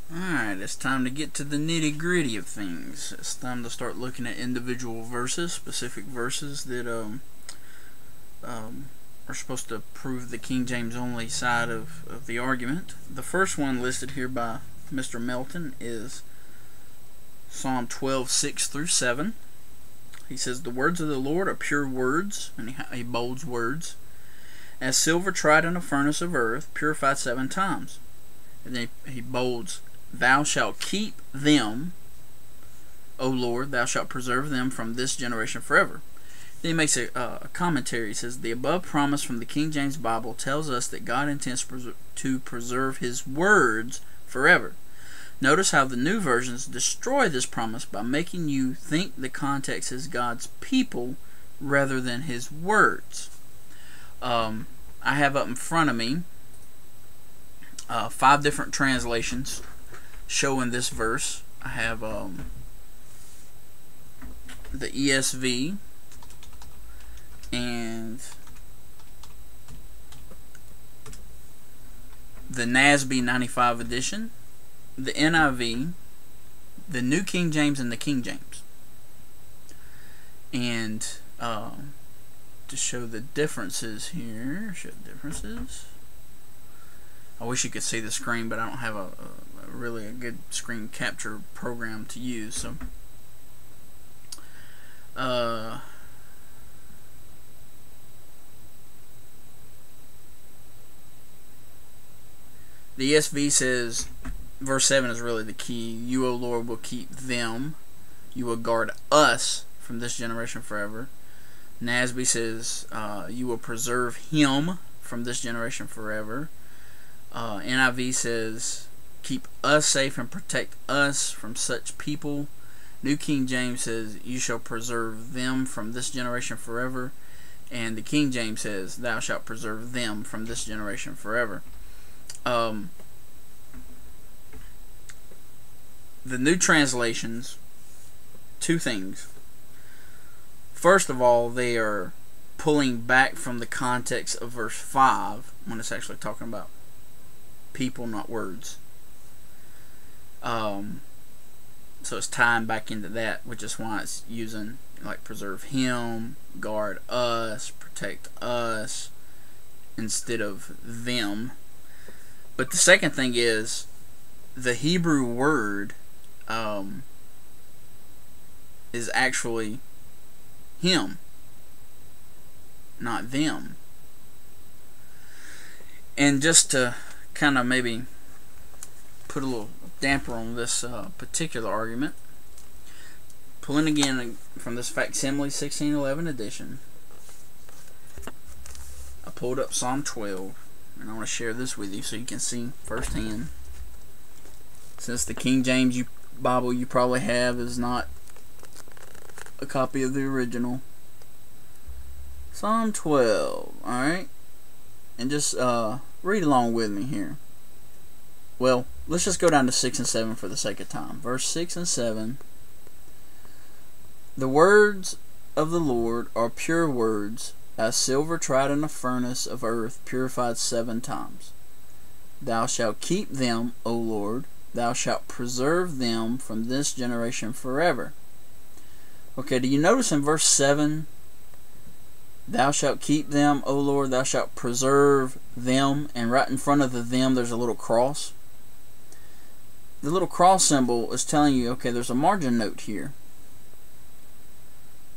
Alright, it's time to get to the nitty-gritty of things. It's time to start looking at individual verses, specific verses that are supposed to prove the King James only side of the argument. The first one listed here by Mr. Melton is Psalm 12, 6 through 7. He says, "The words of the Lord are pure words," and he bolds words, "as silver tried in a furnace of earth, purified 7 times." And then he bolds, "Thou shalt keep them, O Lord, thou shalt preserve them from this generation forever." Then he makes a commentary. He says, "The above promise from the King James Bible tells us that God intends to preserve His words forever. Notice how the new versions destroy this promise by making you think the context is God's people rather than His words." I have up in front of me 5 different translations showing this verse. I have the ESV and the NASB 95 edition, the NIV, the New King James, and the King James. And to show the differences here, I wish you could see the screen, but I don't have a really good screen capture program to use. So the ESV says, verse 7 is really the key. "You, O Lord, will keep them. You will guard us from this generation forever." NASB says, "You will preserve him from this generation forever." NIV says, "Keep us safe and protect us from such people." New King James says, "You shall preserve them from this generation forever." And the King James says, "Thou shalt preserve them from this generation forever." The new translations, 2 things. First of all, they are pulling back from the context of verse 5 when it's actually talking about people, not words. So it's tying back into that, which is why it's using like preserve him, guard us, protect us, instead of them. But the second thing is the Hebrew word is actually him, not them. And just to kind of maybe put a little damper on this particular argument, pulling again from this facsimile 1611 edition, I pulled up Psalm 12, and I want to share this with you so you can see firsthand. Since the King James Bible you probably have is not a copy of the original. Psalm 12, alright? And just read along with me here. Well, let's just go down to 6 and 7 for the sake of time. Verse 6 and 7. "The words of the Lord are pure words, as silver tried in a furnace of earth, purified 7 times. Thou shalt keep them, O Lord, thou shalt preserve them from this generation forever." Okay, do you notice in verse 7, "Thou shalt keep them, O Lord, thou shalt preserve them," and right in front of the "them" there's a little cross? The little cross symbol is telling you, okay, there's a margin note here.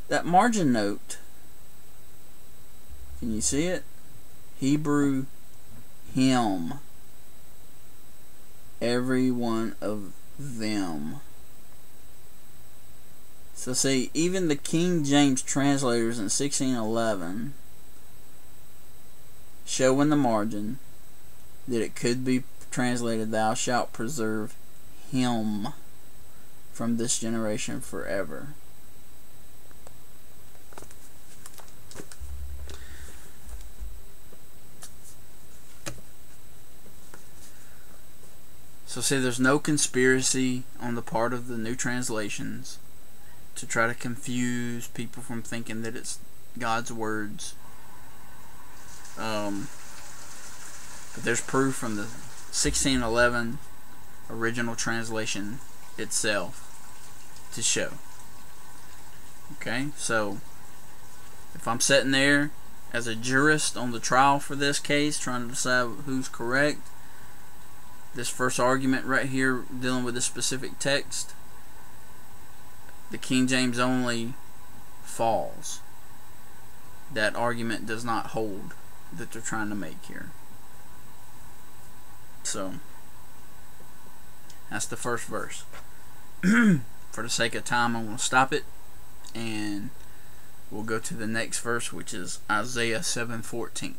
That margin note, can you see it? Hebrew him. Every one of them. So see, even the King James translators in 1611 show in the margin that it could be translated, "Thou shalt preserve him from this generation forever." So see, there's no conspiracy on the part of the new translations to try to confuse people from thinking that it's God's words. But there's proof from the 1611 original translation itself to show. Okay, so if I'm sitting there as a jurist on the trial for this case, trying to decide who's correct, this first argument right here dealing with this specific text, the King James only falls. That argument does not hold that they're trying to make here. So that's the first verse. For the sake of time, I'm going to stop it, and we'll go to the next verse, which is Isaiah 7:14.